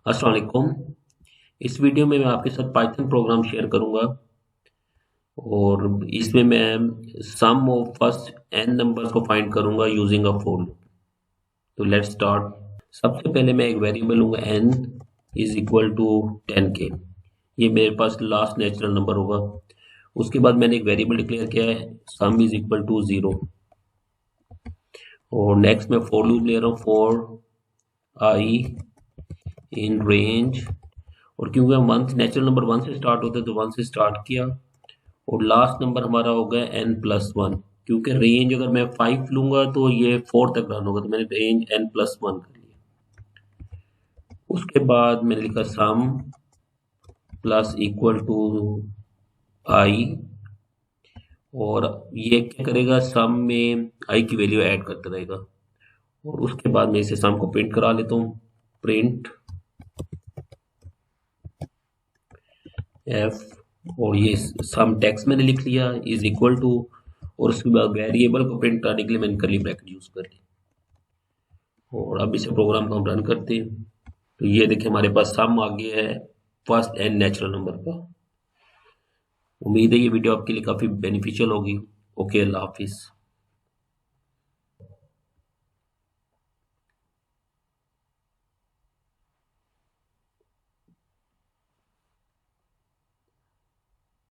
अस्सलाम वालेकुम। इस वीडियो में मैं आपके साथ पाइथन प्रोग्राम शेयर करूंगा और इसमें मैं सम ऑफ फर्स्ट n नंबर्स को फाइंड करूंगा यूजिंग अ फॉर लूप। तो लेट्स स्टार्ट। सबसे पहले मैं एक वेरिएबल लूंगा n is equal to 10k। ये मेरे पास लास्ट नेचुरल नंबर होगा। उसके बाद मैंने एक वेरिएबल डिक्लेयर किया है सम इज इक्वल टू 0। और नेक्स्ट मैं फॉर लूप ले रहा हूँ फॉर i इन रेंज। और क्योंकि हम वन नेचुरल नंबर वन से स्टार्ट होते हैं तो वन से स्टार्ट किया और लास्ट नंबर हमारा हो गया n+1। क्योंकि रेंज अगर मैं 5 लूंगा तो ये 4 तक रन होगा, तो मैंने रेंज n+1 कर लिया। उसके बाद मैंने लिखा सम प्लस इक्वल टू i। और ये क्या करेगा, सम में i की वैल्यू ऐड करता रहेगा। और उसके बाद मैं इसे सम को प्रिंट करा लेता हूँ। प्रिंट f और ये सम टेक्स्ट मैंने लिख लिया इज इक्वल टू, और उसके बाद वेरिएबल को प्रिंट करने के लिए मैंने कर्ली ब्रैकेट यूज कर ली। और अब इसे प्रोग्राम को हम रन करते हैं तो ये देखिए हमारे पास सम आ गया है फर्स्ट एंड नेचुरल नंबर का। उम्मीद है ये वीडियो आपके लिए काफी बेनिफिशियल होगी। ओके, अल्लाह हाफिज।